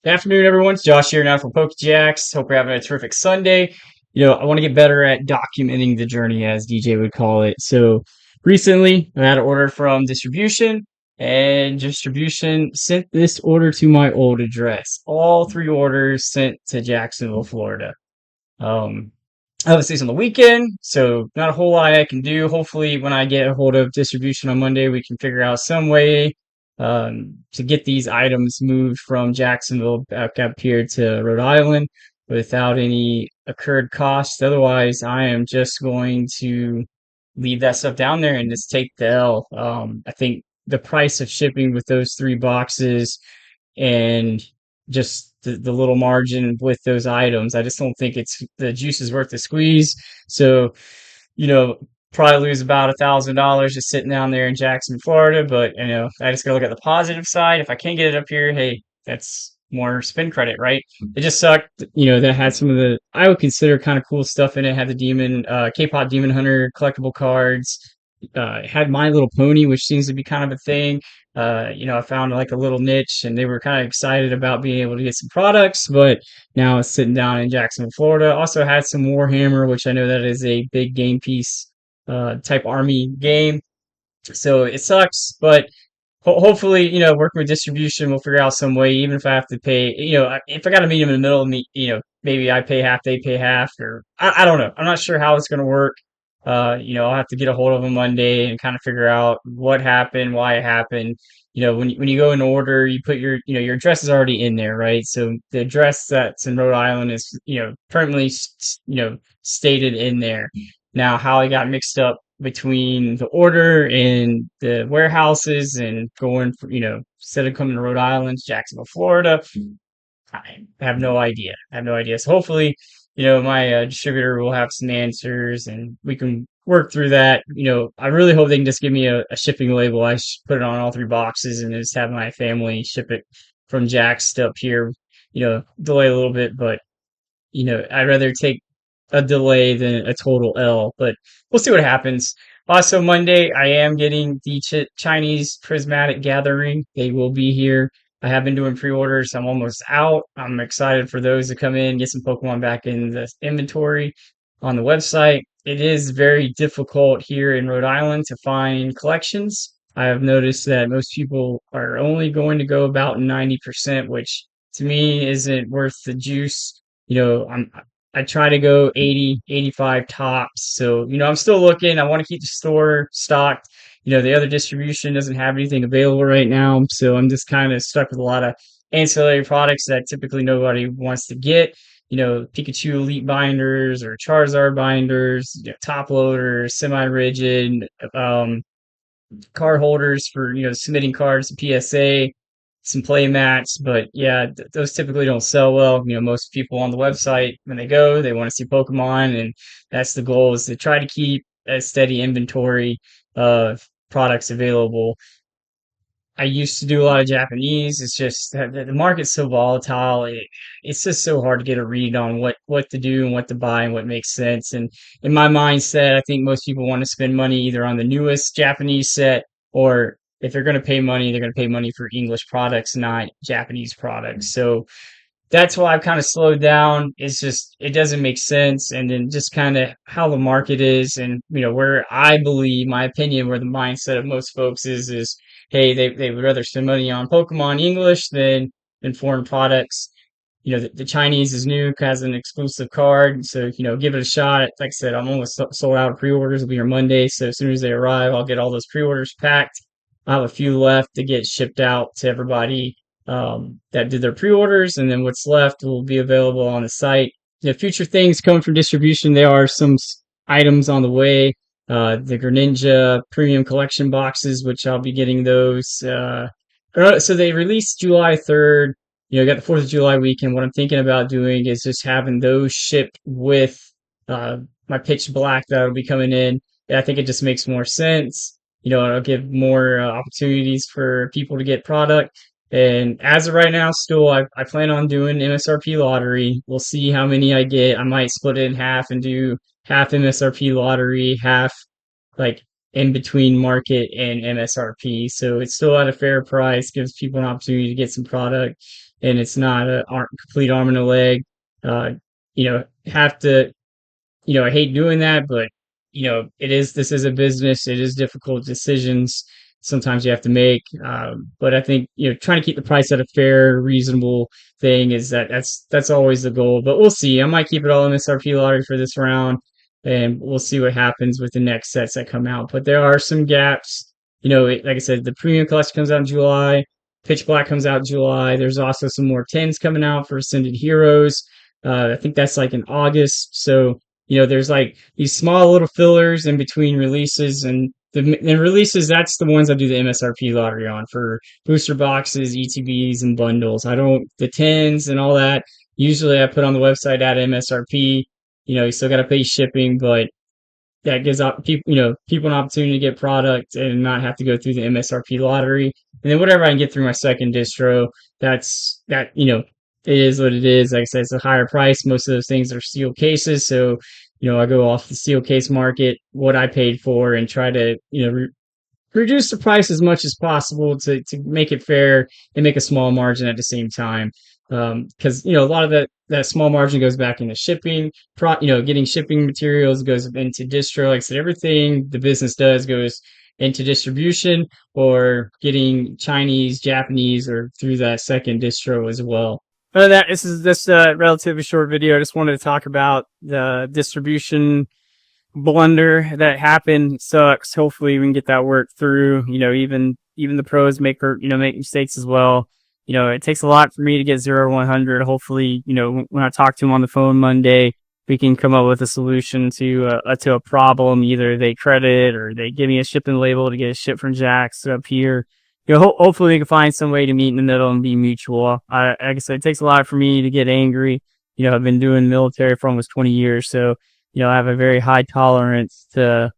Good afternoon, everyone. It's Josh here now from PokeJax. Hope you're having a terrific Sunday. I want to get better at documenting the journey, as DJ would call it. So recently, I had an order from distribution, and distribution sent this order to my old address. All three orders sent to Jacksonville, Florida. Um, Obviously, it's on the weekend, so not a whole lot I can do. Hopefully, when I get a hold of distribution on Monday, we can figure out some way to get these items moved from Jacksonville back up here to Rhode Island without any incurred costs. Otherwise, I am just going to leave that stuff down there and just take the L. I think the price of shipping with those three boxes and just the little margin with those items. I just don't think it's the juice is worth the squeeze. So, you know, probably lose about $1,000 just sitting down there in Jackson, Florida. But I just gotta look at the positive side. If I can get it up here, hey, that's more spin credit, right? It just sucked, that had some of the I would consider kind of cool stuff in it. Had the K-pop Demon Hunter collectible cards. It had My Little Pony, which seems to be kind of a thing. I found like a little niche and they were kind of excited about being able to get some products, but now it's sitting down in Jacksonville, Florida. Also had some Warhammer, which I know that is a big game piece, type army game. So it sucks, but hopefully, working with distribution, we'll figure out some way, even if I have to pay, if I got to meet them in the middle, maybe I pay half, they pay half, or I don't know. I'm not sure how it's going to work. I'll have to get a hold of them Monday and kind of figure out what happened, why it happened. When you go in order, you put your address is already in there, right? So the address that's in Rhode Island is, permanently, stated in there. Now, how it got mixed up between the order and the warehouses and going for, instead of coming to Rhode Island, Jacksonville, Florida, I have no idea. I have no idea. So hopefully, my distributor will have some answers and we can work through that. I really hope they can just give me a shipping label. Put it on all three boxes and just have my family ship it from Jack's to up here. Delay a little bit, but I'd rather take a delay than a total L, but we'll see what happens. Also, Monday, I am getting the Chinese Prismatic Gathering. They will be here. I have been doing pre-orders. I'm almost out. I'm excited for those to come in, get some Pokemon back in the inventory on the website. It is very difficult here in Rhode Island to find collections. I have noticed that most people are only going to go about 90%, which to me isn't worth the juice. I try to go 80, 85 tops. So, I'm still looking. I want to keep the store stocked. The other distribution doesn't have anything available right now. So I'm just kind of stuck with a lot of ancillary products that typically nobody wants to get. Pikachu Elite binders or Charizard binders, top loaders, semi-rigid, card holders for, submitting cards to PSA, some play mats, but yeah, those typically don't sell well. Most people on the website, when they go, they want to see Pokemon, and that's the goal, is to try to keep a steady inventory of products available. I used to do a lot of Japanese. It's just that the market's so volatile. It's just so hard to get a read on what to do and what to buy and what makes sense. And in my mindset, I think most people want to spend money either on the newest Japanese set, or if they're going to pay money, they're going to pay money for English products, not Japanese products. So that's why I've kind of slowed down. It's just it doesn't make sense, and then just kind of how the market is, and where I believe, my opinion, where the mindset of most folks is hey, they would rather spend money on Pokemon English than foreign products. The Chinese is new, has an exclusive card, so give it a shot. Like I said, I'm almost sold out of pre-orders. It'll be here Monday, so as soon as they arrive, I'll get all those pre-orders packed. I have a few left to get shipped out to everybody that did their pre-orders, and then what's left will be available on the site. Future things coming from distribution. There are some items on the way. The Greninja premium collection boxes, which I'll be getting those. So they released July 3rd. Got the 4th of July weekend. What I'm thinking about doing is just having those shipped with my Pitch Black that'll be coming in. I think it just makes more sense. It'll give more opportunities for people to get product. And as of right now, still, I plan on doing MSRP lottery. We'll see how many I get. I might split it in half and do half MSRP lottery, half like in between market and MSRP. So it's still at a fair price, gives people an opportunity to get some product. and it's not a complete arm and a leg. Uh, have to, I hate doing that, but this is a business. It is difficult decisions sometimes you have to make. But I think, trying to keep the price at a fair, reasonable thing that's always the goal. But we'll see. I might keep it all MSRP lottery for this round, and we'll see what happens with the next sets that come out. But there are some gaps. Like I said, the premium collection comes out in July. Pitch Black comes out in July. There's also some more tens coming out for Ascended Heroes. I think that's like in August. So there's like these small little fillers in between releases, and the releases, that's the ones I do the MSRP lottery on for booster boxes, ETBs, and bundles. I don't, the tens and all that. Usually I put on the website at MSRP. You still got to pay shipping, but that gives out people, people an opportunity to get product and not have to go through the MSRP lottery. And then whatever I can get through my second distro, it is what it is. Like I said, it's a higher price. Most of those things are steel cases. So, I go off the steel case market, what I paid for, and try to, reduce the price as much as possible to make it fair and make a small margin at the same time. Because a lot of that small margin goes back into shipping, getting shipping materials goes into distro. Like I said, everything the business does goes into distribution or getting Chinese, Japanese, or through that second distro as well. Other than that, this is just a relatively short video. I just wanted to talk about the distribution blunder that happened. Sucks. Hopefully we can get that worked through. Even the pros make mistakes as well. It takes a lot for me to get 0 to 100. Hopefully, when I talk to them on the phone Monday, we can come up with a solution to a problem. Either they credit or they give me a shipping label to get a ship from Jack's up here. Hopefully we can find some way to meet in the middle and be mutual. Like I said, it takes a lot for me to get angry. I've been doing military for almost 20 years, so I have a very high tolerance to,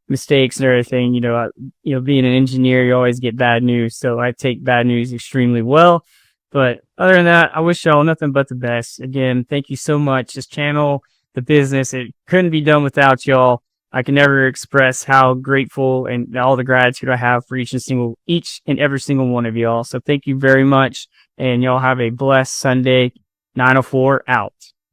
mistakes and everything. Being an engineer, you always get bad news. So I take bad news extremely well. But other than that, I wish y'all nothing but the best. Again, thank you so much. This channel, the business, it couldn't be done without y'all. I can never express how grateful and all the gratitude I have for each and every single one of y'all. So thank you very much. And y'all have a blessed Sunday. 904 out.